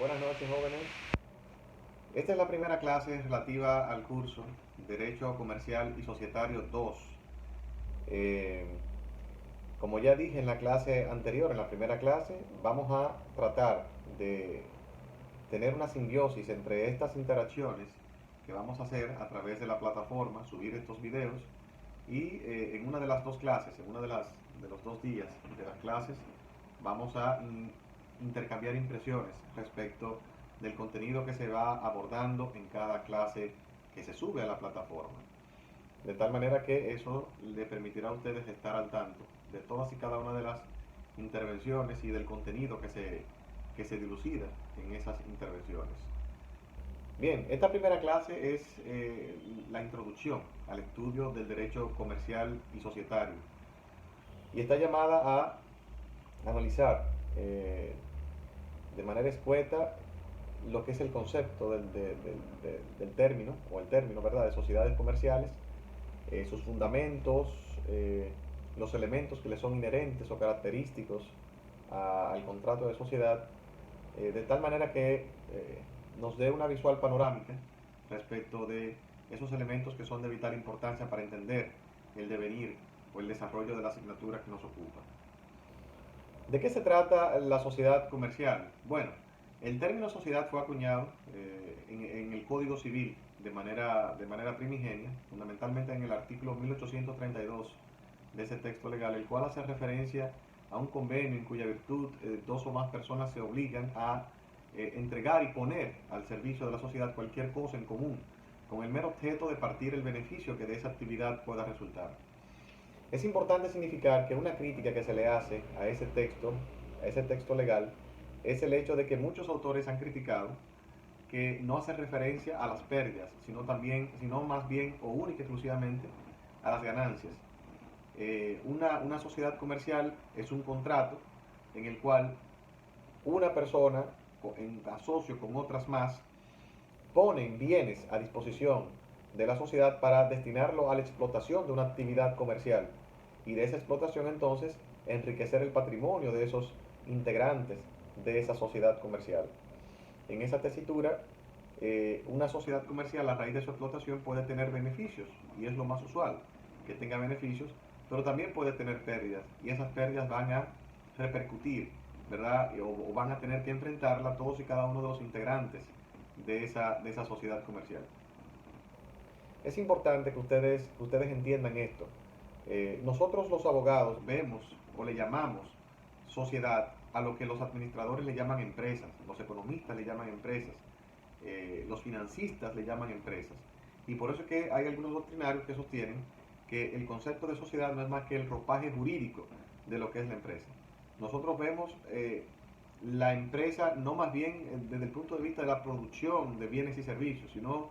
Buenas noches, jóvenes. Esta es la primera clase relativa al curso Derecho Comercial y Societario 2. Eh, Como ya dije en la clase anterior, en la primera clase, vamos a tratar de tener una simbiosis entre estas interacciones que vamos a hacer a través de la plataforma, subir estos videos y en una de las dos clases, en uno de los 2 días de las clases, vamos a intercambiar impresiones respecto del contenido que se va abordando en cada clase que se sube a la plataforma. De tal manera que eso le permitirá a ustedes estar al tanto de todas y cada una de las intervenciones y del contenido que se dilucida en esas intervenciones. Bien, esta primera clase es la introducción al estudio del derecho comercial y societario y está llamada a analizar de manera escueta lo que es el concepto del término, o el término, ¿verdad?, de sociedades comerciales, sus fundamentos, los elementos que le son inherentes o característicos al contrato de sociedad, de tal manera que nos dé una visual panorámica respecto de esos elementos que son de vital importancia para entender el devenir o el desarrollo de la asignatura que nos ocupa. ¿De qué se trata la sociedad comercial? Bueno, el término sociedad fue acuñado en el Código Civil de manera primigenia, fundamentalmente en el artículo 1832 de ese texto legal, el cual hace referencia a un convenio en cuya virtud dos o más personas se obligan a entregar y poner al servicio de la sociedad cualquier cosa en común, con el mero objeto de partir el beneficio que de esa actividad pueda resultar. Es importante significar que una crítica que se le hace a ese texto legal, es el hecho de que muchos autores han criticado que no hace referencia a las pérdidas, sino más bien o única y exclusivamente a las ganancias. Una sociedad comercial es un contrato en el cual una persona, en asocio con otras más, ponen bienes a disposición de la sociedad para destinarlo a la explotación de una actividad comercial y de esa explotación entonces enriquecer el patrimonio de esos integrantes de esa sociedad comercial. En esa tesitura, una sociedad comercial a raíz de su explotación puede tener beneficios y es lo más usual que tenga beneficios, pero también puede tener pérdidas y esas pérdidas van a repercutir, ¿verdad? O van a tener que enfrentarla todos y cada uno de los integrantes de esa sociedad comercial. Es importante que ustedes entiendan esto. Nosotros los abogados vemos o le llamamos sociedad a lo que los administradores le llaman empresas, los economistas le llaman empresas, los financistas le llaman empresas. Y por eso es que hay algunos doctrinarios que sostienen que el concepto de sociedad no es más que el ropaje jurídico de lo que es la empresa. Nosotros vemos la empresa no más bien desde el punto de vista de la producción de bienes y servicios, sino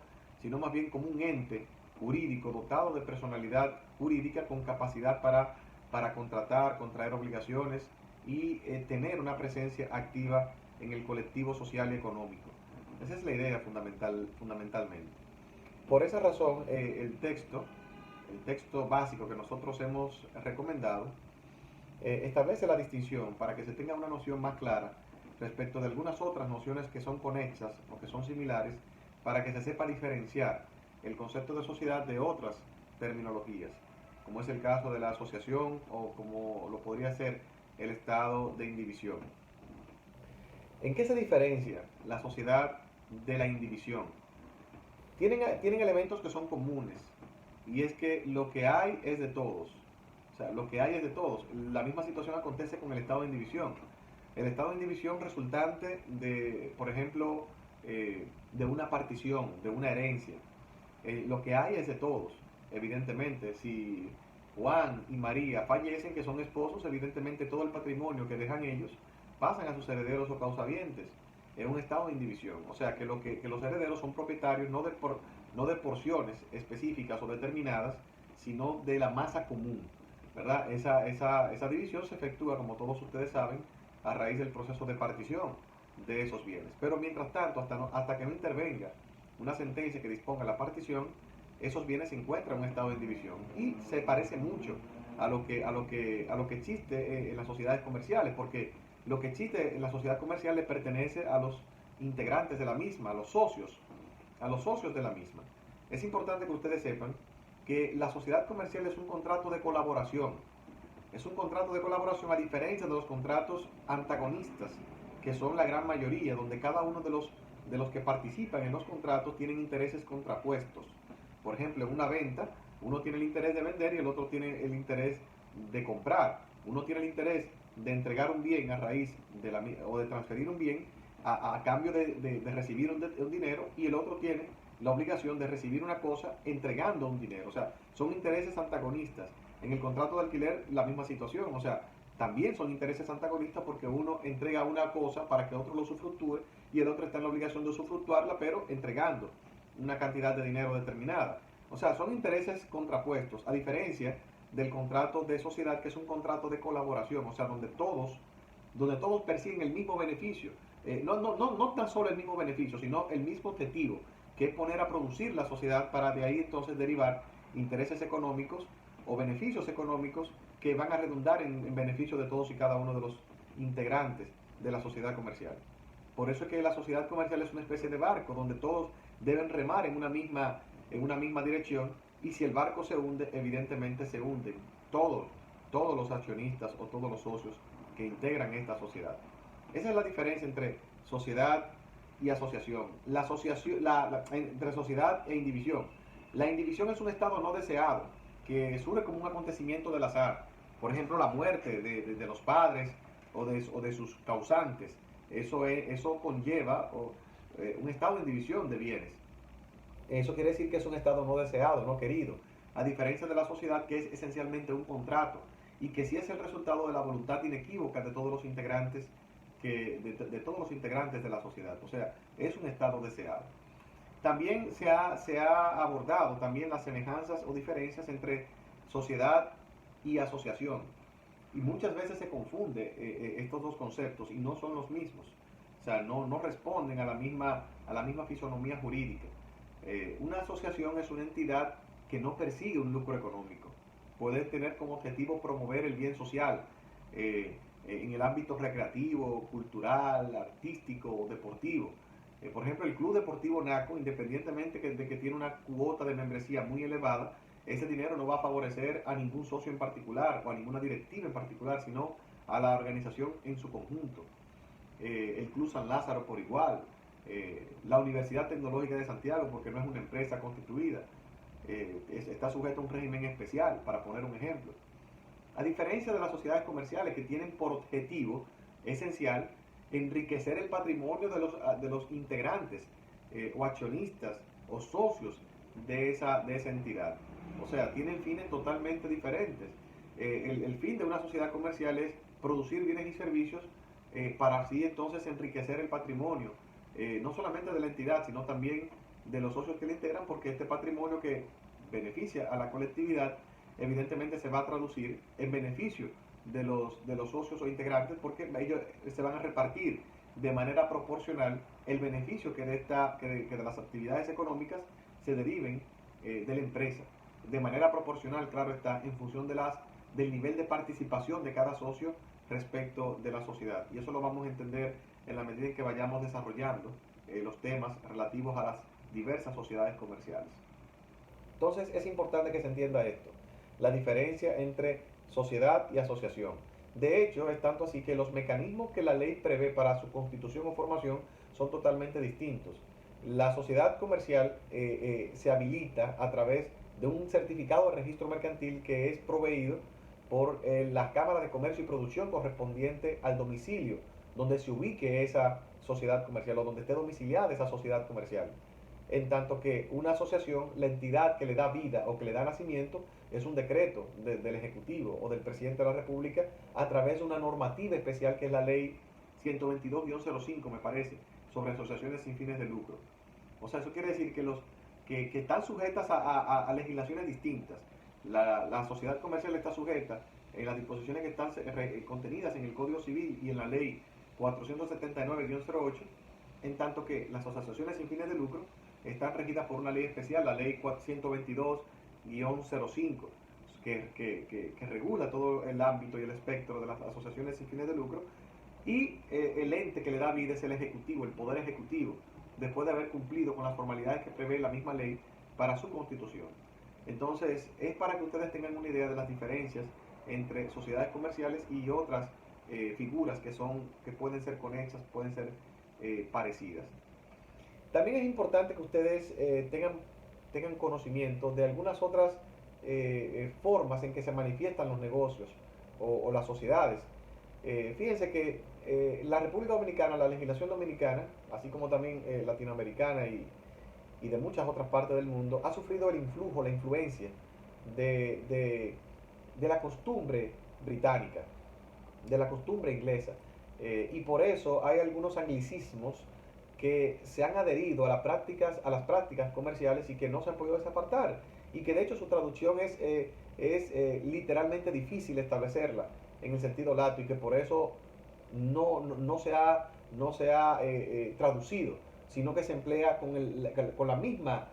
más bien como un ente jurídico dotado de personalidad jurídica con capacidad para contratar, contraer obligaciones y tener una presencia activa en el colectivo social y económico. Esa es la idea fundamentalmente. Por esa razón, el texto básico que nosotros hemos recomendado, establece la distinción para que se tenga una noción más clara respecto de algunas otras nociones que son conexas o que son similares, para que se sepa diferenciar el concepto de sociedad de otras terminologías, como es el caso de la asociación o como lo podría ser el estado de indivisión. ¿En qué se diferencia la sociedad de la indivisión? Tienen elementos que son comunes, y es que lo que hay es de todos. O sea, lo que hay es de todos. La misma situación acontece con el estado de indivisión. El estado de indivisión resultante de, por ejemplo, de una partición, de una herencia. Lo que hay es de todos, evidentemente. Si Juan y María fallecen, que son esposos, evidentemente todo el patrimonio que dejan ellos pasan a sus herederos o causavientes. Es un estado de indivisión. O sea, que los herederos son propietarios no de porciones específicas o determinadas, sino de la masa común, ¿verdad? Esa división se efectúa, como todos ustedes saben, a raíz del proceso de partición de esos bienes. Pero mientras tanto, hasta que no intervenga una sentencia que disponga la partición, esos bienes se encuentran en un estado de indivisión. Y se parece mucho a lo que existe en las sociedades comerciales, porque lo que existe en la sociedad comercial le pertenece integrantes de la misma, a los socios de la misma. Es importante que ustedes sepan que la sociedad comercial es un contrato de colaboración. Es un contrato de colaboración a diferencia de los contratos antagonistas, que son la gran mayoría, donde cada uno de los que participan en los contratos tienen intereses contrapuestos. Por ejemplo, en una venta, uno tiene el interés de vender y el otro tiene el interés de comprar. Uno tiene el interés de entregar un bien a raíz de o de transferir un bien a cambio de recibir un dinero, y el otro tiene la obligación de recibir una cosa entregando un dinero. O sea, son intereses antagonistas. En el contrato de alquiler, la misma situación. O sea, también son intereses antagonistas porque uno entrega una cosa para que otro lo usufructúe y el otro está en la obligación de usufructuarla, pero entregando una cantidad de dinero determinada. O sea, son intereses contrapuestos, a diferencia del contrato de sociedad, que es un contrato de colaboración, o sea, donde todos persiguen el mismo beneficio. No tan solo el mismo beneficio, sino el mismo objetivo, que es poner a producir la sociedad para de ahí entonces derivar intereses económicos o beneficios económicos que van a redundar en beneficio de todos y cada uno de los integrantes de la sociedad comercial. Por eso es que la sociedad comercial es una especie de barco donde todos deben remar en una misma dirección, y si el barco se hunde, evidentemente se hunden todos los accionistas o todos los socios que integran esta sociedad. Esa es la diferencia entre sociedad y asociación. Entre sociedad e indivisión. La indivisión es un estado no deseado que surge como un acontecimiento del azar. Por ejemplo, la muerte de los padres o de sus causantes. Eso conlleva un estado de indivisión de bienes. Eso quiere decir que es un estado no deseado, no querido, a diferencia de la sociedad, que es esencialmente un contrato y que sí es el resultado de la voluntad inequívoca de todos los integrantes de todos los integrantes de la sociedad. O sea, es un estado deseado. También se ha abordado también las semejanzas o diferencias entre sociedad y asociación. Y muchas veces se confunde estos dos conceptos y no son los mismos. O sea, no responden a la misma fisonomía jurídica. Una asociación es una entidad que no persigue un lucro económico. Puede tener como objetivo promover el bien social en el ámbito recreativo, cultural, artístico o deportivo. Por ejemplo, el Club Deportivo Naco, independientemente de que tiene una cuota de membresía muy elevada, ese dinero no va a favorecer a ningún socio en particular o a ninguna directiva en particular, sino a la organización en su conjunto. El Club San Lázaro por igual, la Universidad Tecnológica de Santiago, porque no es una empresa constituida, está sujeta a un régimen especial, para poner un ejemplo. A diferencia de las sociedades comerciales, que tienen por objetivo esencial enriquecer el patrimonio de los integrantes o accionistas o socios de esa entidad. O sea, tienen fines totalmente diferentes. El fin de una sociedad comercial es producir bienes y servicios para así entonces enriquecer el patrimonio, no solamente de la entidad, sino también de los socios que la integran, porque este patrimonio que beneficia a la colectividad evidentemente se va a traducir en beneficio de los socios o integrantes, porque ellos se van a repartir de manera proporcional el beneficio que de las actividades económicas se deriven de la empresa. De manera proporcional, claro está, en función del nivel de participación de cada socio respecto de la sociedad. Y eso lo vamos a entender en la medida en que vayamos desarrollando los temas relativos a las diversas sociedades comerciales. Entonces es importante que se entienda esto, la diferencia entre sociedad y asociación. De hecho, es tanto así que los mecanismos que la ley prevé para su constitución o formación son totalmente distintos. La sociedad comercial se habilita a través de un certificado de registro mercantil que es proveído por la Cámara de Comercio y Producción correspondiente al domicilio donde se ubique esa sociedad comercial o donde esté domiciliada esa sociedad comercial. En tanto que una asociación, la entidad que le da vida o que le da nacimiento, es un decreto del Ejecutivo o del Presidente de la República a través de una normativa especial que es la Ley 122-05, me parece, sobre asociaciones sin fines de lucro. O sea, eso quiere decir que están sujetas a legislaciones distintas. La sociedad comercial está sujeta en las disposiciones que están contenidas en el Código Civil y en la Ley 479-08, en tanto que las asociaciones sin fines de lucro están regidas por una ley especial, la Ley 122-05, que regula todo el ámbito y el espectro de las asociaciones sin fines de lucro, Y el ente que le da vida es el Ejecutivo, el Poder Ejecutivo, después de haber cumplido con las formalidades que prevé la misma ley para su constitución. Entonces, es para que ustedes tengan una idea de las diferencias entre sociedades comerciales y otras figuras que pueden ser conexas, pueden ser parecidas. También es importante que ustedes tengan conocimiento de algunas otras formas en que se manifiestan los negocios o las sociedades. Fíjense que la República Dominicana, la legislación dominicana, así como también latinoamericana y de muchas otras partes del mundo, ha sufrido el influjo, la influencia de, de, de la costumbre británica, de la costumbre inglesa. Y por eso hay algunos anglicismos que se han adherido a las prácticas comerciales y que no se han podido desapartar. Y que de hecho su traducción es literalmente difícil establecerla en el sentido lato y que por eso no se ha traducido, sino que se emplea con la misma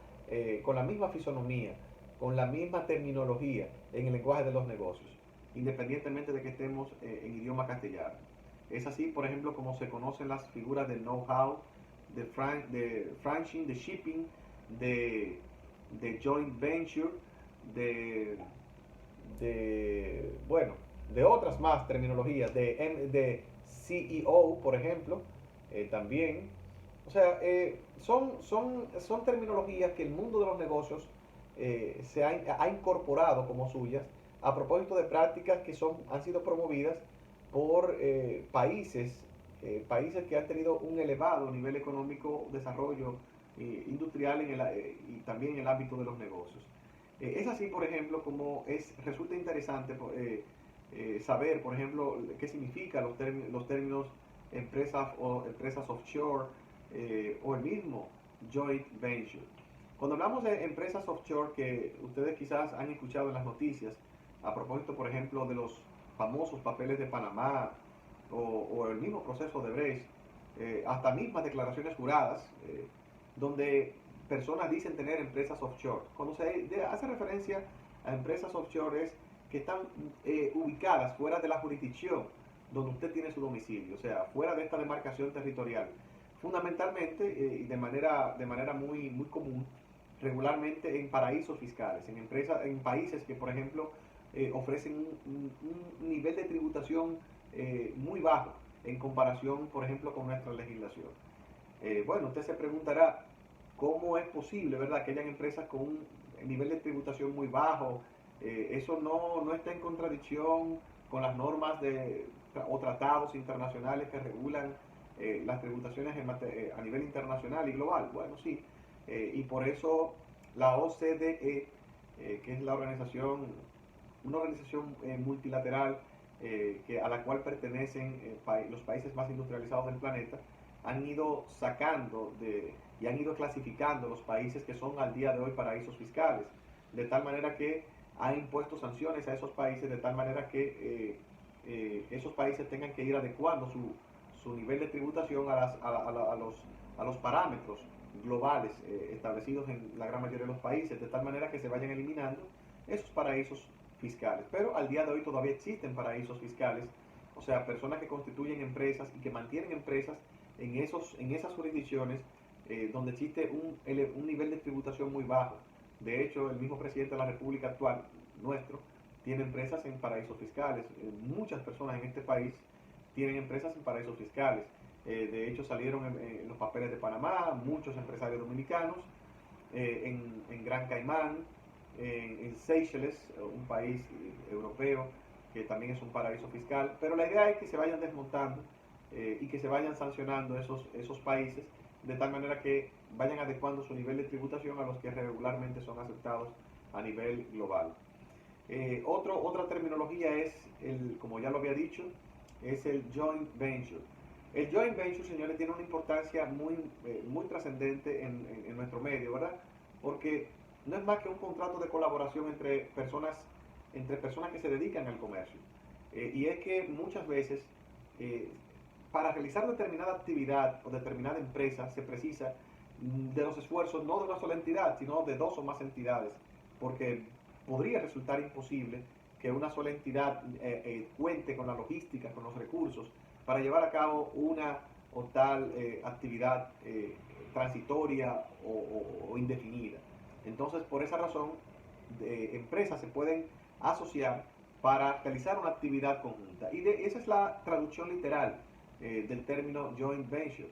fisonomía, con la misma terminología en el lenguaje de los negocios, independientemente de que estemos en idioma castellano. Es así, por ejemplo, como se conocen las figuras del know-how, de franchising, de shipping, de joint venture, de, bueno, de otras más terminologías, de CEO, por ejemplo, también. O sea, son terminologías que el mundo de los negocios ha incorporado como suyas a propósito de prácticas que han sido promovidas por países que han tenido un elevado nivel económico, desarrollo industrial y también en el ámbito de los negocios. Es así, por ejemplo, como resulta interesante saber, por ejemplo, qué significan los términos empresas offshore o el mismo joint venture. Cuando hablamos de empresas offshore que ustedes quizás han escuchado en las noticias, a propósito, por ejemplo, de los famosos papeles de Panamá o el mismo proceso de Brecht, hasta mismas declaraciones juradas, donde personas dicen tener empresas offshore. Cuando se hace referencia a empresas offshore es que están ubicadas fuera de la jurisdicción donde usted tiene su domicilio, o sea, fuera de esta demarcación territorial. Fundamentalmente y de manera muy común, regularmente en paraísos fiscales, en países que, por ejemplo, ofrecen un nivel de tributación muy bajo en comparación, por ejemplo, con nuestra legislación. Bueno, usted se preguntará cómo es posible, ¿verdad?, que hayan empresas con un nivel de tributación muy bajo. Eso no está en contradicción con las normas o tratados internacionales que regulan las tributaciones a nivel internacional y global. Bueno, sí. Y por eso la OCDE, que es una organización multilateral a la cual pertenecen los países más industrializados del planeta, han ido y han ido clasificando los países que son al día de hoy paraísos fiscales, de tal manera que ha impuesto sanciones a esos países, de tal manera que esos países tengan que ir adecuando su nivel de tributación a los parámetros globales establecidos en la gran mayoría de los países, de tal manera que se vayan eliminando esos paraísos fiscales. Pero al día de hoy todavía existen paraísos fiscales, o sea, personas que constituyen empresas y que mantienen empresas en esas jurisdicciones donde existe un nivel de tributación muy bajo. De hecho, el mismo presidente de la República actual, nuestro, tiene empresas en paraísos fiscales. Muchas personas en este país tienen empresas en paraísos fiscales. De hecho, salieron en los papeles de Panamá muchos empresarios dominicanos, en Gran Caimán, en Seychelles, un país europeo que también es un paraíso fiscal. Pero la idea es que se vayan desmontando y que se vayan sancionando esos países de tal manera que vayan adecuando su nivel de tributación a los que regularmente son aceptados a nivel global. Otra terminología es, como ya lo había dicho, es el joint venture. El joint venture, señores, tiene una importancia muy trascendente en nuestro medio, ¿verdad? Porque no es más que un contrato de colaboración entre personas que se dedican al comercio. Y es que muchas veces, para realizar determinada actividad o determinada empresa, se precisa de los esfuerzos no de una sola entidad, sino de dos o más entidades, porque podría resultar imposible que una sola entidad cuente con la logística, con los recursos para llevar a cabo una o tal actividad transitoria o indefinida. Entonces, por esa razón, empresas se pueden asociar para realizar una actividad conjunta. Y esa es la traducción literal del término joint venture.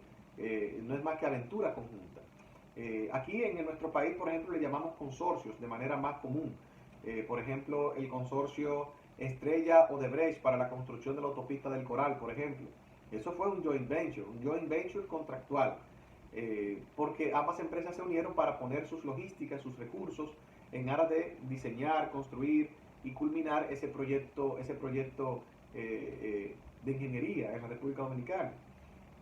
No es más que aventura conjunta. Aquí en nuestro país, por ejemplo, le llamamos consorcios de manera más común. Por ejemplo, el consorcio Estrella Odebrecht para la construcción de la autopista del Coral, por ejemplo. Eso fue un joint venture contractual, porque ambas empresas se unieron para poner sus logísticas, sus recursos en aras de diseñar, construir y culminar ese proyecto de ingeniería en la República Dominicana.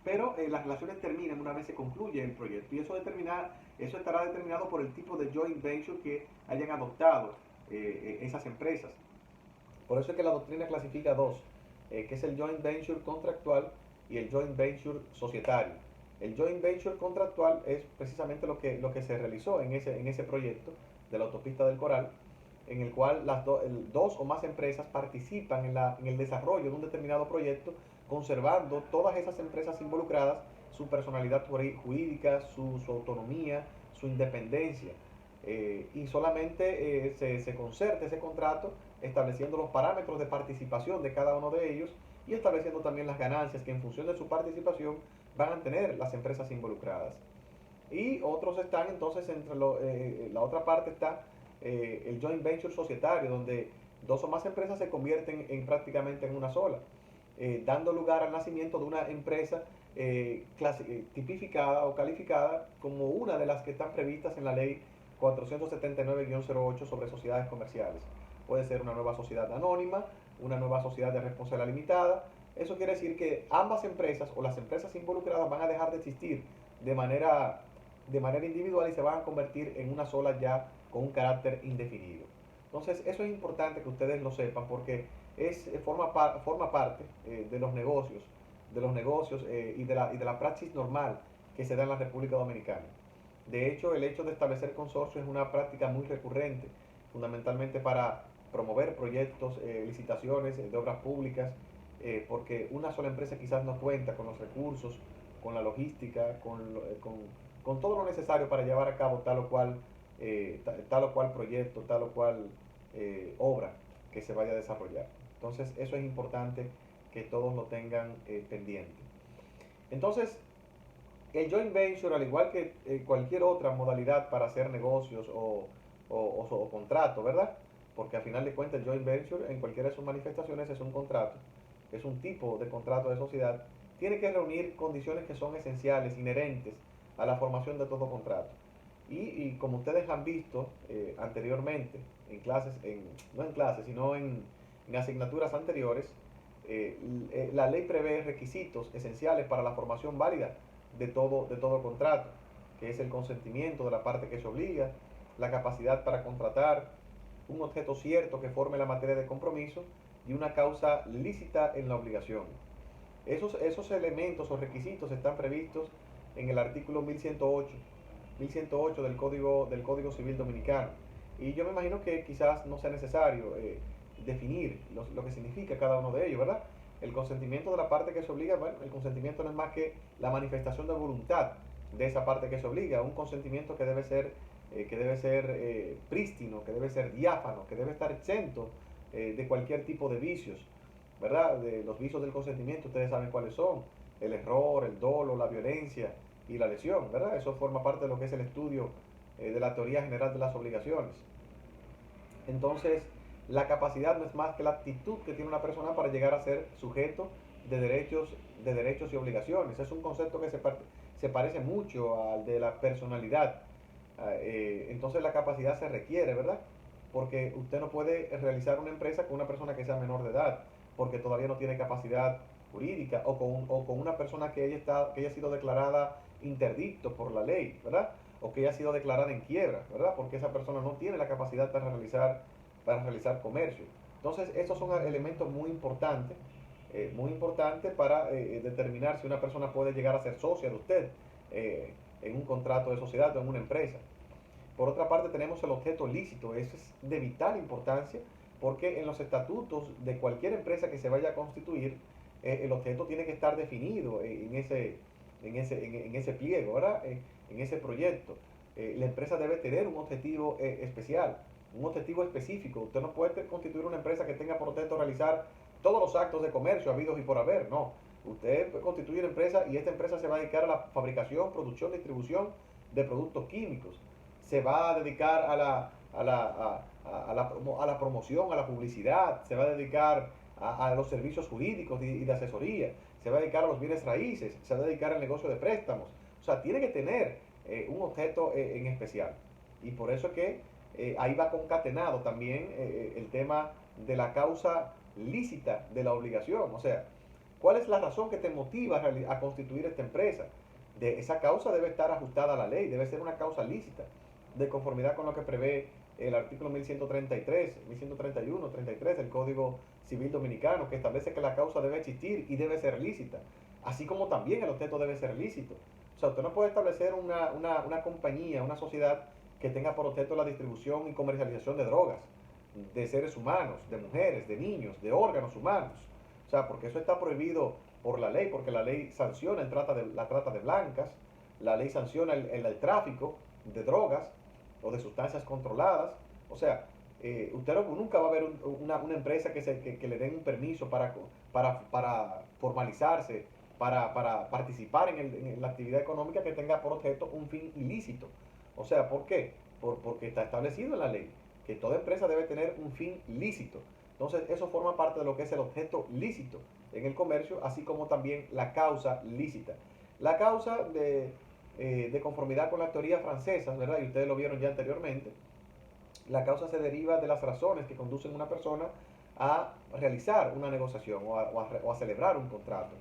Pero las relaciones terminan una vez se concluye el proyecto y eso estará determinado por el tipo de joint venture que hayan adoptado esas empresas. Por eso es que la doctrina clasifica dos, que es el joint venture contractual y el joint venture societario. El joint venture contractual es precisamente lo que se realizó en ese proyecto de la autopista del Coral, en el cual dos o más empresas participan en el desarrollo de un determinado proyecto, conservando todas esas empresas involucradas su personalidad jurídica, su autonomía, su independencia. Y solamente se concerta ese contrato estableciendo los parámetros de participación de cada uno de ellos y estableciendo también las ganancias que en función de su participación van a tener las empresas involucradas. Y otros están entonces la otra parte está el joint venture societario, donde dos o más empresas se convierten prácticamente en una sola, dando lugar al nacimiento de una empresa tipificada o calificada como una de las que están previstas en la ley 479-08 sobre sociedades comerciales. Puede ser una nueva sociedad anónima, una nueva sociedad de responsabilidad limitada. Eso quiere decir que ambas empresas o las empresas involucradas van a dejar de existir de manera individual y se van a convertir en una sola ya con un carácter indefinido. Entonces, eso es importante que ustedes lo sepan porque forma parte de los negocios y de la praxis normal que se da en la República Dominicana. De hecho, el hecho de establecer consorcios es una práctica muy recurrente, fundamentalmente para promover proyectos, licitaciones de obras públicas, porque una sola empresa quizás no cuenta con los recursos, con la logística, con todo lo necesario para llevar a cabo tal o cual proyecto, tal o cual obra que se vaya a desarrollar. Entonces, eso es importante que todos lo tengan pendiente. Entonces, el joint venture, al igual que cualquier otra modalidad para hacer negocios o contrato, ¿verdad? Porque al final de cuentas el joint venture en cualquiera de sus manifestaciones es un contrato, es un tipo de contrato de sociedad, tiene que reunir condiciones que son esenciales, inherentes a la formación de todo contrato. Y como ustedes han visto anteriormente, en clases, no en clases, sino en asignaturas anteriores, la ley prevé requisitos esenciales para la formación válida de todo contrato, que es el consentimiento de la parte que se obliga, la capacidad para contratar, un objeto cierto que forme la materia de compromiso y una causa lícita en la obligación. Esos elementos o requisitos están previstos en el artículo 1108 del Código Civil Dominicano. Y yo me imagino que quizás no sea necesario definir lo que significa cada uno de ellos, ¿verdad? El consentimiento de la parte que se obliga, bueno, el consentimiento no es más que la manifestación de voluntad de esa parte que se obliga, un consentimiento que debe ser prístino, que debe ser diáfano, que debe estar exento de cualquier tipo de vicios, ¿verdad? De los vicios del consentimiento, ustedes saben cuáles son: el error, el dolo, la violencia y la lesión, ¿verdad? Eso forma parte de lo que es el estudio de la teoría general de las obligaciones. Entonces, la capacidad no es más que la actitud que tiene una persona para llegar a ser sujeto de derechos y obligaciones. Es un concepto que se parece mucho al de la personalidad. Entonces la capacidad se requiere, ¿verdad? Porque usted no puede realizar una empresa con una persona que sea menor de edad, porque todavía no tiene capacidad jurídica, o con una persona que haya sido declarada interdicto por la ley, ¿verdad? O que haya sido declarada en quiebra, ¿verdad? Porque esa persona no tiene la capacidad para realizar comercio. Entonces, esos son elementos muy importantes para determinar si una persona puede llegar a ser socia de usted en un contrato de sociedad o en una empresa. Por otra parte, tenemos el objeto lícito. Eso es de vital importancia porque en los estatutos de cualquier empresa que se vaya a constituir el objeto tiene que estar definido en ese pliego, ¿verdad? En ese proyecto. La empresa debe tener un objetivo especial, un objetivo específico. Usted no puede constituir una empresa que tenga por objeto realizar todos los actos de comercio habidos y por haber, no. Usted constituye una empresa y esta empresa se va a dedicar a la fabricación, producción, distribución de productos químicos. Se va a dedicar a la promoción, a la publicidad, se va a dedicar a los servicios jurídicos y de asesoría, se va a dedicar a los bienes raíces, se va a dedicar al negocio de préstamos. O sea, tiene que tener un objeto en especial. Y por eso es que ahí va concatenado también el tema de la causa lícita de la obligación. O sea, ¿cuál es la razón que te motiva a constituir esta empresa? Esa causa debe estar ajustada a la ley, debe ser una causa lícita, de conformidad con lo que prevé el artículo 1133, 1131, 33 del Código Civil Dominicano, que establece que la causa debe existir y debe ser lícita, así como también el objeto debe ser lícito. O sea, usted no puede establecer una compañía, una sociedad que tenga por objeto la distribución y comercialización de drogas, de seres humanos, de mujeres, de niños, de órganos humanos. O sea, porque eso está prohibido por la ley, porque la ley sanciona la trata de blancas, la ley sanciona el tráfico de drogas o de sustancias controladas. O sea, usted nunca va a ver una empresa que le den un permiso para formalizarse, para participar en la actividad económica que tenga por objeto un fin ilícito. O sea, ¿por qué? Porque está establecido en la ley que toda empresa debe tener un fin lícito. Entonces, eso forma parte de lo que es el objeto lícito en el comercio, así como también la causa lícita. La causa de conformidad con la teoría francesa, ¿verdad? Y ustedes lo vieron ya anteriormente. La causa se deriva de las razones que conducen a una persona a realizar una negociación o a celebrar un contrato.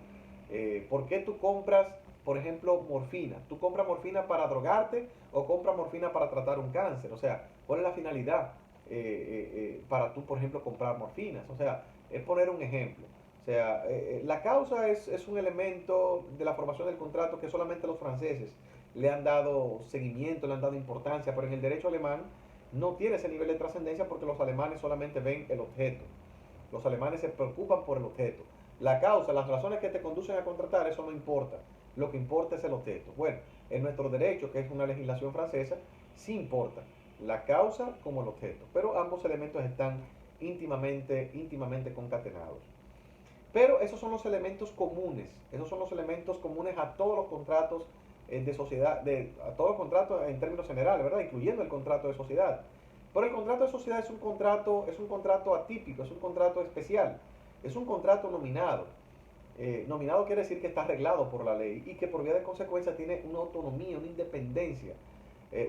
¿Por qué tú compras, por ejemplo, morfina? ¿Tú compras morfina para drogarte o compras morfina para tratar un cáncer? O sea, ¿cuál es la finalidad para tú, por ejemplo, comprar morfinas? O sea, es poner un ejemplo. O sea, la causa es un elemento de la formación del contrato que solamente los franceses le han dado seguimiento, le han dado importancia, pero en el derecho alemán no tiene ese nivel de trascendencia porque los alemanes solamente ven el objeto. Los alemanes se preocupan por el objeto. La causa, las razones que te conducen a contratar, eso no importa. Lo que importa es el objeto. Bueno, en nuestro derecho, que es una legislación francesa, sí importa la causa como el objeto, pero ambos elementos están íntimamente concatenados. Pero esos son los elementos comunes, a todos los contratos de sociedad, a todos los contratos en términos generales, ¿verdad? Incluyendo el contrato de sociedad. Pero el contrato de sociedad es un contrato atípico, es un contrato especial, es un contrato nominado. Nominado quiere decir que está arreglado por la ley y que por vía de consecuencia tiene una autonomía, una independencia,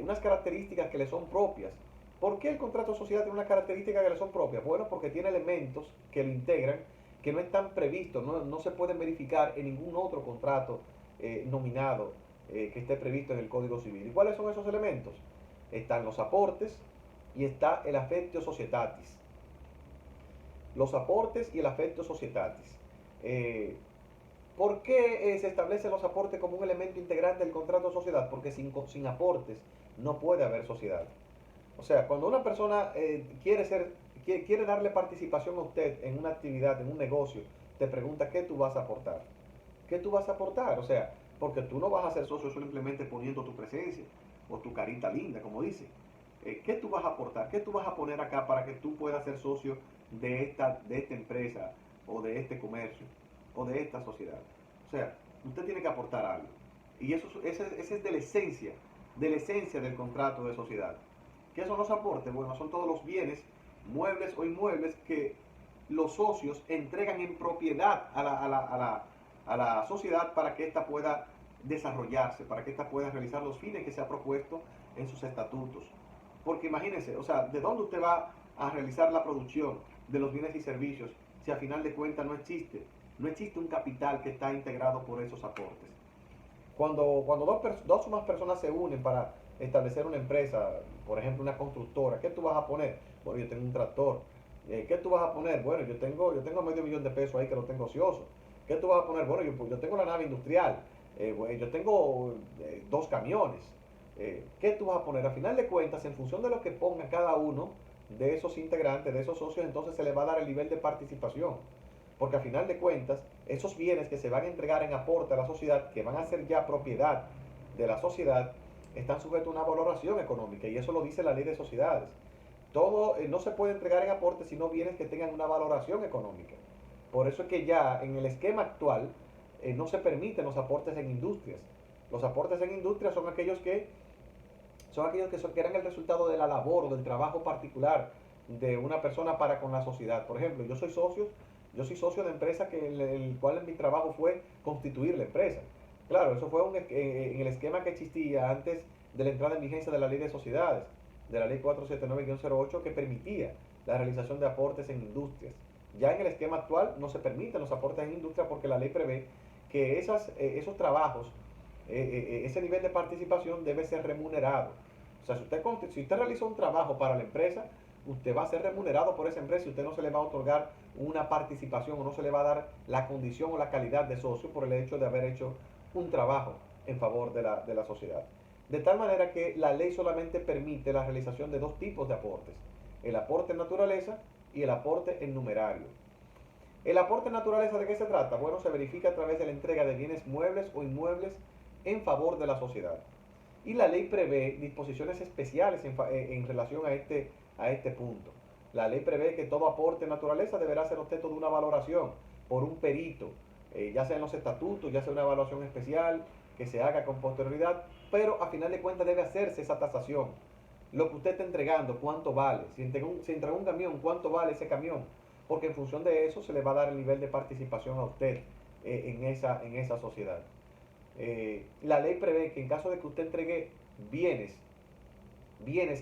unas características que le son propias. ¿Por qué el contrato de sociedad tiene unas características que le son propias? Bueno, porque tiene elementos que lo integran que no están previstos, no se pueden verificar en ningún otro contrato nominado que esté previsto en el Código Civil. ¿Y cuáles son esos elementos? Están los aportes y está el affectio societatis. Los aportes y el affectio societatis. ¿Por qué se establecen los aportes como un elemento integrante del contrato de sociedad? Porque sin aportes no puede haber sociedad. O sea, cuando una persona quiere darle participación a usted en una actividad, en un negocio, te pregunta qué tú vas a aportar. ¿Qué tú vas a aportar? O sea, porque tú no vas a ser socio simplemente poniendo tu presencia o tu carita linda, como dice. ¿Qué tú vas a aportar? ¿Qué tú vas a poner acá para que tú puedas ser socio de esta empresa o de este comercio o de esta sociedad? O sea, usted tiene que aportar algo. Y ese es de la esencia del contrato de sociedad. ¿Qué son los aportes? Bueno, son todos los bienes, muebles o inmuebles que los socios entregan en propiedad a la sociedad para que ésta pueda desarrollarse, para que ésta pueda realizar los fines que se ha propuesto en sus estatutos. Porque imagínense, o sea, ¿de dónde usted va a realizar la producción de los bienes y servicios si a final de cuentas no existe un capital que está integrado por esos aportes? Cuando dos o más personas se unen para establecer una empresa, por ejemplo una constructora, ¿qué tú vas a poner? Bueno, yo tengo un tractor. ¿Qué tú vas a poner? Bueno, yo tengo $500,000 de pesos ahí que lo tengo ocioso. ¿Qué tú vas a poner? Bueno, yo tengo la nave industrial. Bueno, yo tengo 2 camiones. ¿Qué tú vas a poner? A final de cuentas, en función de lo que ponga cada uno de esos integrantes, de esos socios, entonces se le va a dar el nivel de participación. Porque a final de cuentas, esos bienes que se van a entregar en aporte a la sociedad, que van a ser ya propiedad de la sociedad, están sujetos a una valoración económica, y eso lo dice la ley de sociedades. Todo no se puede entregar en aporte sino bienes que tengan una valoración económica. Por eso es que ya en el esquema actual no se permiten los aportes en industrias. Los aportes en industrias son aquellos que eran el resultado de la labor o del trabajo particular de una persona para con la sociedad. Por ejemplo, yo soy socio de empresa el cual mi trabajo fue constituir la empresa. Claro, eso fue en el esquema que existía antes de la entrada en vigencia de la ley de sociedades, de la ley 479-08, que permitía la realización de aportes en industrias. Ya en el esquema actual no se permiten los aportes en industria porque la ley prevé que esos trabajos, ese nivel de participación debe ser remunerado. O sea, si usted realiza un trabajo para la empresa, usted va a ser remunerado por esa empresa y usted no se le va a otorgar una participación o no se le va a dar la condición o la calidad de socio por el hecho de haber hecho un trabajo en favor de la sociedad. De tal manera que la ley solamente permite la realización de dos tipos de aportes: el aporte en naturaleza y el aporte en numerario. ¿El aporte en naturaleza de qué se trata? Bueno, se verifica a través de la entrega de bienes muebles o inmuebles en favor de la sociedad. Y la ley prevé disposiciones especiales en relación a este punto. La ley prevé que todo aporte en naturaleza deberá ser objeto de una valoración por un perito, ya sea en los estatutos, ya sea una evaluación especial que se haga con posterioridad, pero a final de cuentas debe hacerse esa tasación. Lo que usted está entregando, ¿cuánto vale? Si entregó un camión, ¿cuánto vale ese camión? Porque en función de eso se le va a dar el nivel de participación a usted en esa sociedad. La ley prevé que en caso de que usted entregue bienes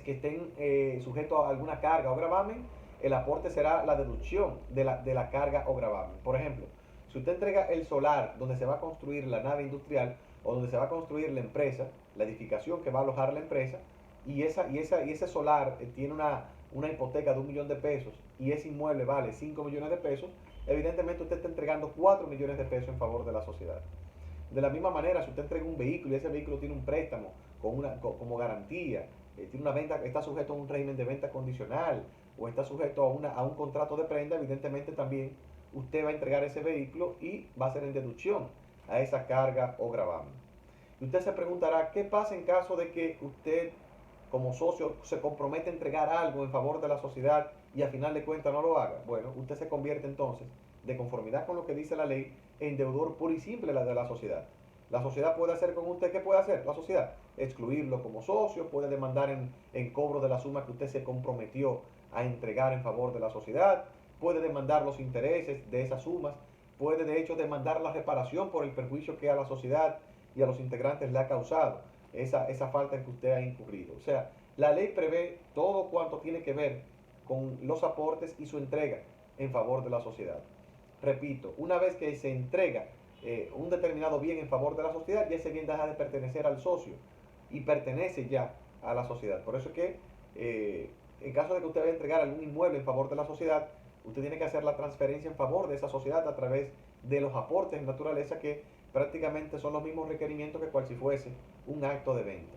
que estén sujetos a alguna carga o gravamen, el aporte será la deducción de la carga o gravamen. Por ejemplo, si usted entrega el solar donde se va a construir la nave industrial o donde se va a construir la empresa, la edificación que va a alojar la empresa, y ese solar tiene una hipoteca de 1 millón de pesos y ese inmueble vale 5 millones de pesos, evidentemente usted está entregando 4 millones de pesos en favor de la sociedad. De la misma manera, si usted entrega un vehículo y ese vehículo tiene un préstamo como garantía, tiene una venta, está sujeto a un régimen de venta condicional o está sujeto a un contrato de prenda, evidentemente también usted va a entregar ese vehículo y va a ser en deducción a esa carga o gravamen. Y usted se preguntará, ¿qué pasa en caso de que usted como socio se compromete a entregar algo en favor de la sociedad y al final de cuentas no lo haga? Bueno, usted se convierte entonces, de conformidad con lo que dice la ley, en deudor puro y simple de la sociedad. La sociedad puede hacer con usted, ¿qué puede hacer la sociedad? Excluirlo como socio, puede demandar en cobro de la suma que usted se comprometió a entregar en favor de la sociedad, puede demandar los intereses de esas sumas, puede de hecho demandar la reparación por el perjuicio que a la sociedad y a los integrantes le ha causado esa falta en que usted ha incurrido. O sea, la ley prevé todo cuanto tiene que ver con los aportes y su entrega en favor de la sociedad. Repito, una vez que se entrega un determinado bien en favor de la sociedad, ya ese bien deja de pertenecer al socio y pertenece ya a la sociedad. Por eso es que en caso de que usted vaya a entregar algún inmueble en favor de la sociedad, usted tiene que hacer la transferencia en favor de esa sociedad a través de los aportes en naturaleza, que prácticamente son los mismos requerimientos que cual si fuese un acto de venta.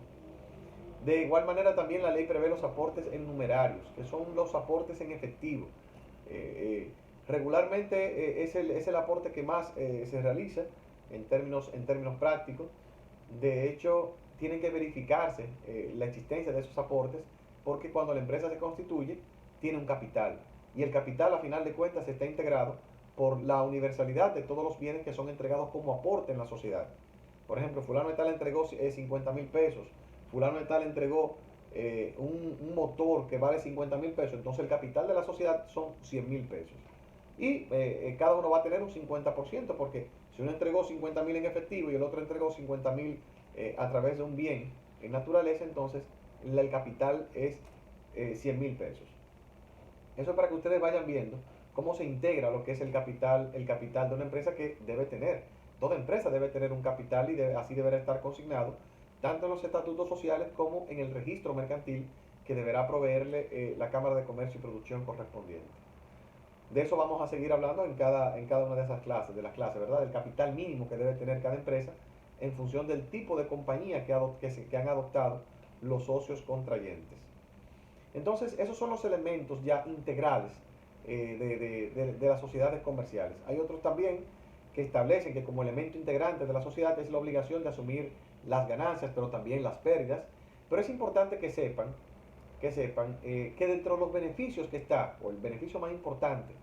De igual manera también la ley prevé los aportes en numerarios, que son los aportes en efectivo. Regularmente es el aporte que más se realiza en términos prácticos. De hecho, tiene que verificarse la existencia de esos aportes, porque cuando la empresa se constituye, tiene un capital. Y el capital, a final de cuentas, está integrado por la universalidad de todos los bienes que son entregados como aporte en la sociedad. Por ejemplo, fulano de tal entregó 50 mil pesos, fulano de tal entregó un motor que vale 50 mil pesos, entonces el capital de la sociedad son 100 mil pesos. Y cada uno va a tener un 50%, porque si uno entregó 50 mil en efectivo y el otro entregó 50 mil a través de un bien en naturaleza, entonces el capital es 100 mil pesos. Eso es para que ustedes vayan viendo cómo se integra lo que es el capital de una empresa que debe tener. Toda empresa debe tener un capital y así deberá estar consignado tanto en los estatutos sociales como en el registro mercantil que deberá proveerle la Cámara de Comercio y Producción correspondiente. De eso vamos a seguir hablando en cada una de esas clases, ¿verdad? Del capital mínimo que debe tener cada empresa en función del tipo de compañía que han adoptado los socios contrayentes. Entonces, esos son los elementos ya integrales de las sociedades comerciales. Hay otros también que establecen que como elemento integrante de la sociedad es la obligación de asumir las ganancias, pero también las pérdidas. Pero es importante que dentro de los beneficios que está, o el beneficio más importante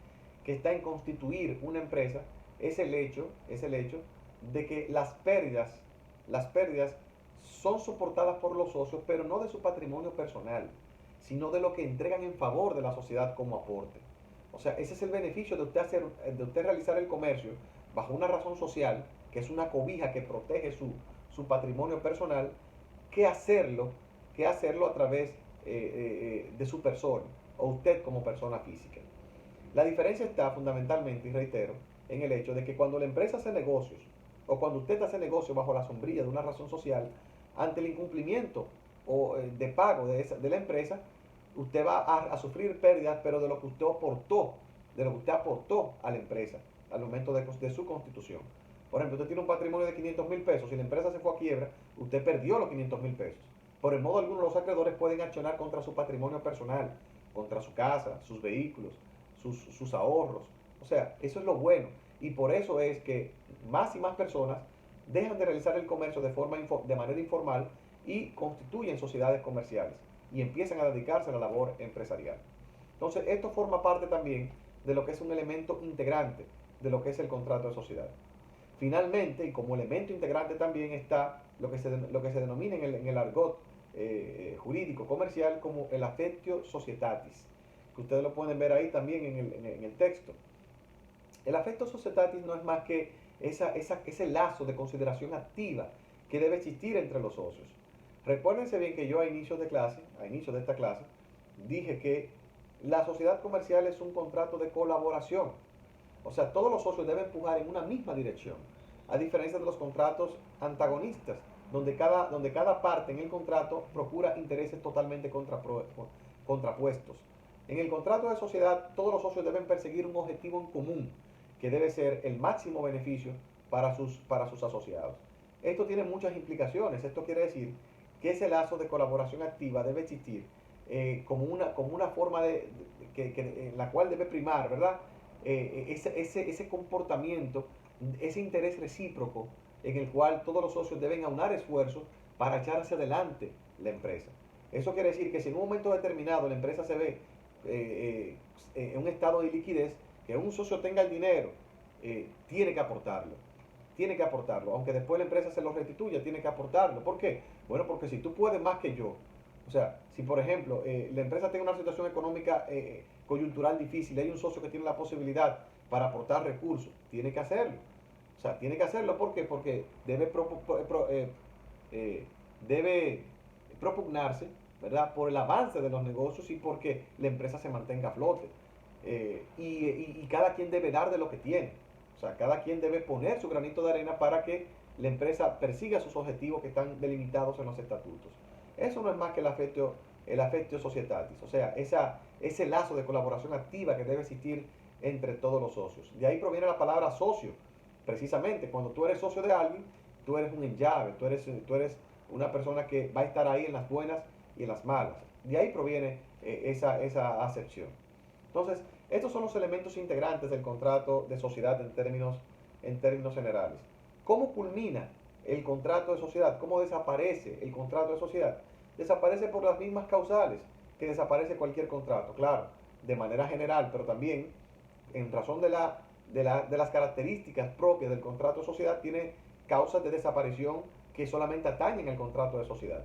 que está en constituir una empresa, es el hecho de que las pérdidas son soportadas por los socios, pero no de su patrimonio personal, sino de lo que entregan en favor de la sociedad como aporte. O sea, ese es el beneficio de usted realizar el comercio bajo una razón social, que es una cobija que protege su patrimonio personal, que hacerlo, que hacerlo a través de su persona, o usted como persona física. La diferencia está fundamentalmente, y reitero, en el hecho de que cuando la empresa hace negocios, o cuando usted hace negocios bajo la sombrilla de una razón social, ante el incumplimiento de pago de la empresa, usted va a sufrir pérdidas, pero de lo que usted aportó a la empresa al momento de su constitución. Por ejemplo, usted tiene un patrimonio de 500,000 pesos y la empresa se fue a quiebra, usted perdió los 500,000 pesos. Por el modo alguno, los acreedores pueden accionar contra su patrimonio personal, contra su casa, sus vehículos, sus ahorros. O sea, eso es lo bueno. Y por eso es que más y más personas dejan de realizar el comercio de manera informal y constituyen sociedades comerciales y empiezan a dedicarse a la labor empresarial. Entonces, esto forma parte también de lo que es un elemento integrante de lo que es el contrato de sociedad. Finalmente, y como elemento integrante también está lo que se denomina en el argot jurídico comercial como el affectio societatis, que ustedes lo pueden ver ahí también en el texto. El affectio societatis no es más que ese lazo de consideración activa que debe existir entre los socios. Recuérdense bien que yo a inicio de esta clase, dije que la sociedad comercial es un contrato de colaboración. O sea, todos los socios deben empujar en una misma dirección, a diferencia de los contratos antagonistas, donde cada parte en el contrato procura intereses totalmente contrapuestos. En el contrato de sociedad, todos los socios deben perseguir un objetivo en común, que debe ser el máximo beneficio para sus asociados. Esto tiene muchas implicaciones. Esto quiere decir que ese lazo de colaboración activa debe existir como una forma en la cual debe primar, ¿verdad? Ese comportamiento, ese interés recíproco en el cual todos los socios deben aunar esfuerzos para echar hacia adelante la empresa. Eso quiere decir que si en un momento determinado la empresa se ve en un estado de liquidez, que un socio tenga el dinero, tiene que aportarlo. Tiene que aportarlo. Aunque después la empresa se lo restituya, tiene que aportarlo. ¿Por qué? Bueno, porque si tú puedes más que yo, o sea, si por ejemplo la empresa tiene una situación económica coyuntural difícil y hay un socio que tiene la posibilidad para aportar recursos, tiene que hacerlo. O sea, tiene que hacerlo ¿por qué? Porque debe propugnarse, ¿verdad?, por el avance de los negocios y porque la empresa se mantenga a flote. Y cada quien debe dar de lo que tiene. O sea, cada quien debe poner su granito de arena para que la empresa persiga sus objetivos que están delimitados en los estatutos. Eso no es más que el affectio societatis, o sea, ese lazo de colaboración activa que debe existir entre todos los socios. De ahí proviene la palabra socio. Precisamente, cuando tú eres socio de alguien, tú eres un enllave, tú eres una persona que va a estar ahí en las buenas y en las malas. De ahí proviene esa acepción. Entonces, estos son los elementos integrantes del contrato de sociedad en términos generales. ¿Cómo culmina el contrato de sociedad? ¿Cómo desaparece el contrato de sociedad? Desaparece por las mismas causales que desaparece cualquier contrato, claro, de manera general, pero también en razón de las características propias del contrato de sociedad, tiene causas de desaparición que solamente atañen al contrato de sociedad.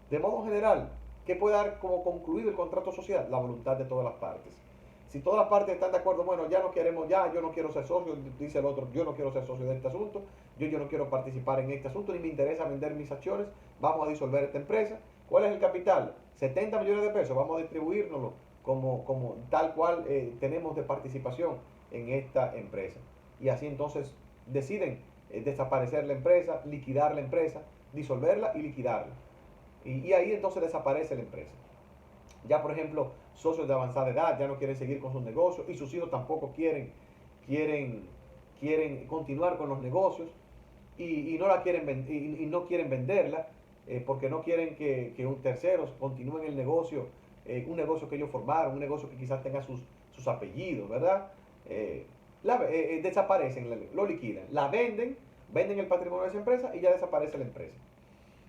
De modo general, ¿qué puede dar como concluido el contrato de sociedad? La voluntad de todas las partes. Si todas las partes están de acuerdo, bueno, ya no queremos, yo no quiero ser socio, dice el otro, yo no quiero ser socio de este asunto, yo no quiero participar en este asunto, ni me interesa vender mis acciones, vamos a disolver esta empresa. ¿Cuál es el capital? 70 millones de pesos, vamos a distribuírnoslo como tal cual tenemos de participación en esta empresa. Y así entonces deciden desaparecer la empresa, liquidar la empresa, disolverla y liquidarla. Y ahí entonces desaparece la empresa. Ya, por ejemplo, socios de avanzada edad ya no quieren seguir con sus negocios y sus hijos tampoco quieren continuar con los negocios y no quieren venderla porque no quieren que un terceros continúen el negocio, un negocio que ellos formaron, un negocio que quizás tenga sus apellidos, ¿verdad? desaparecen, lo liquidan, la venden el patrimonio de esa empresa y ya desaparece la empresa.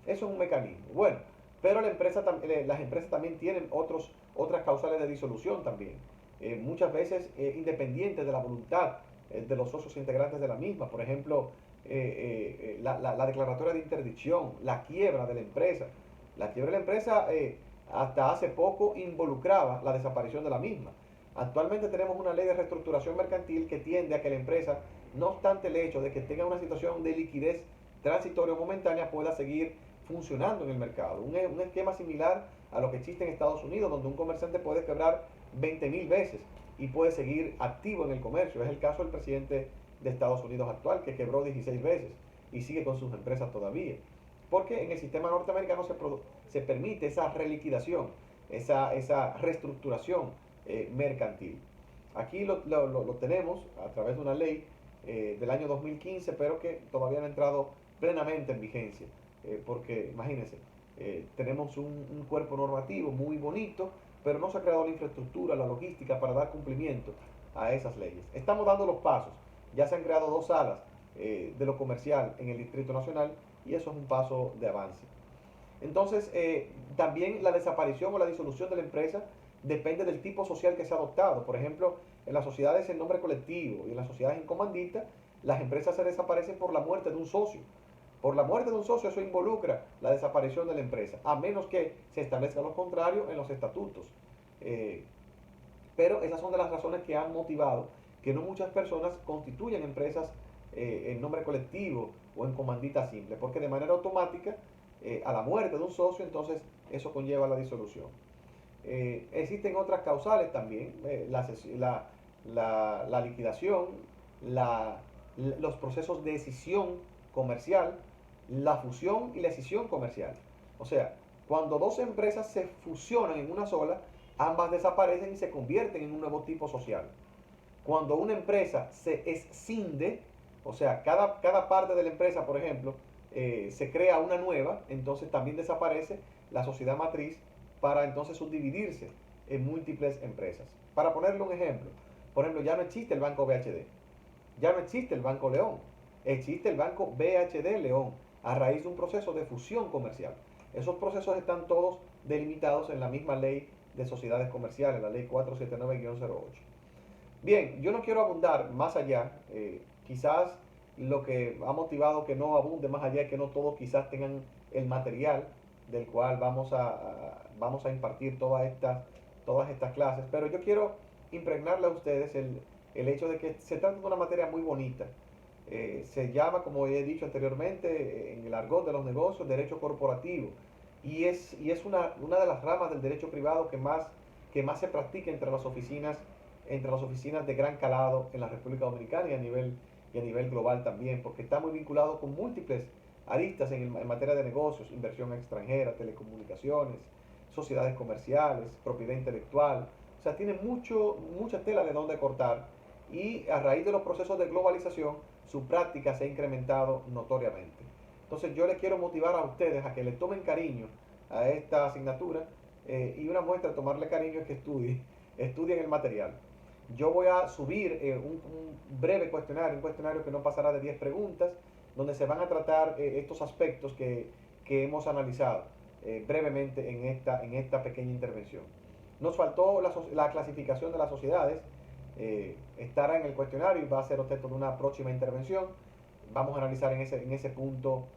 Eso es un mecanismo. Bueno, pero las empresas también tienen otras causales de disolución también. Muchas veces independientes de la voluntad de los socios integrantes de la misma. Por ejemplo, la declaratoria de interdicción, la quiebra de la empresa. La quiebra de la empresa hasta hace poco involucraba la desaparición de la misma. Actualmente tenemos una ley de reestructuración mercantil que tiende a que la empresa, no obstante el hecho de que tenga una situación de liquidez transitoria o momentánea, pueda seguir funcionando en el mercado. Un esquema similar a lo que existe en Estados Unidos, donde un comerciante puede quebrar 20.000 veces y puede seguir activo en el comercio. Es el caso del presidente de Estados Unidos actual, que quebró 16 veces y sigue con sus empresas todavía. Porque en el sistema norteamericano se permite esa reliquidación, esa reestructuración mercantil. Aquí lo tenemos a través de una ley del año 2015, pero que todavía no ha entrado plenamente en vigencia. Porque imagínense, tenemos un cuerpo normativo muy bonito, pero no se ha creado la infraestructura, la logística para dar cumplimiento a esas leyes. Estamos dando los pasos. Ya se han creado 2 salas de lo comercial en el Distrito Nacional y eso es un paso de avance. Entonces, también la desaparición o la disolución de la empresa depende del tipo social que se ha adoptado. Por ejemplo, en las sociedades en nombre colectivo y en las sociedades en comandita, las empresas se desaparecen por la muerte de un socio. Por la muerte de un socio, eso involucra la desaparición de la empresa, a menos que se establezca lo contrario en los estatutos. Pero esas son de las razones que han motivado que no muchas personas constituyan empresas en nombre colectivo o en comandita simple, porque de manera automática, a la muerte de un socio, entonces eso conlleva la disolución. Existen otras causales también, la liquidación, los procesos de escisión comercial, la fusión y la escisión comercial. O sea, cuando 2 empresas se fusionan en una sola, ambas desaparecen y se convierten en un nuevo tipo social. Cuando una empresa se escinde, o sea, cada parte de la empresa, por ejemplo, se crea una nueva, entonces también desaparece la sociedad matriz para entonces subdividirse en múltiples empresas. Para ponerle un ejemplo, por ejemplo, ya no existe el Banco BHD, ya no existe el Banco León, existe el Banco BHD León, a raíz de un proceso de fusión comercial. Esos procesos están todos delimitados en la misma ley de sociedades comerciales, la ley 479-08. Bien, yo no quiero abundar más allá, quizás lo que ha motivado que no abunde más allá es que no todos quizás tengan el material del cual vamos a impartir todas estas clases, pero yo quiero impregnarle a ustedes el hecho de que se trata de una materia muy bonita. Se llama, como he dicho anteriormente, en el argot de los negocios, derecho corporativo, y es una de las ramas del derecho privado que más se practica entre las oficinas de gran calado en la República Dominicana y a nivel global también, porque está muy vinculado con múltiples aristas en materia de negocios, inversión extranjera, telecomunicaciones, sociedades comerciales, propiedad intelectual. O sea, tiene mucha tela de donde cortar y a raíz de los procesos de globalización, su práctica se ha incrementado notoriamente. Entonces yo les quiero motivar a ustedes a que le tomen cariño a esta asignatura y una muestra de tomarle cariño es que estudien el material. Yo voy a subir un breve cuestionario, un cuestionario que no pasará de 10 preguntas, donde se van a tratar estos aspectos que hemos analizado brevemente en esta pequeña intervención. Nos faltó la clasificación de las sociedades, estará en el cuestionario y va a ser objeto de una próxima intervención. Vamos a analizar en ese punto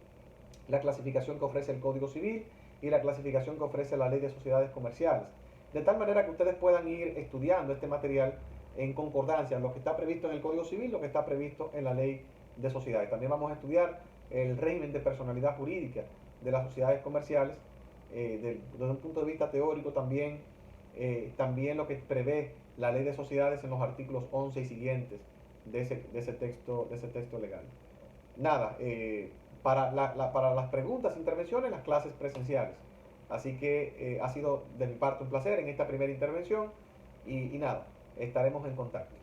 la clasificación que ofrece el Código Civil y la clasificación que ofrece la Ley de Sociedades Comerciales, de tal manera que ustedes puedan ir estudiando este material en concordancia, lo que está previsto en el Código Civil, lo que está previsto en la Ley de Sociedades. También vamos a estudiar el régimen de personalidad jurídica de las sociedades comerciales, desde un punto de vista teórico también lo que prevé la Ley de Sociedades en los artículos 11 y siguientes de ese texto legal. Nada, para las preguntas, intervenciones, las clases presenciales. Así que ha sido de mi parte un placer en esta primera intervención y nada, estaremos en contacto.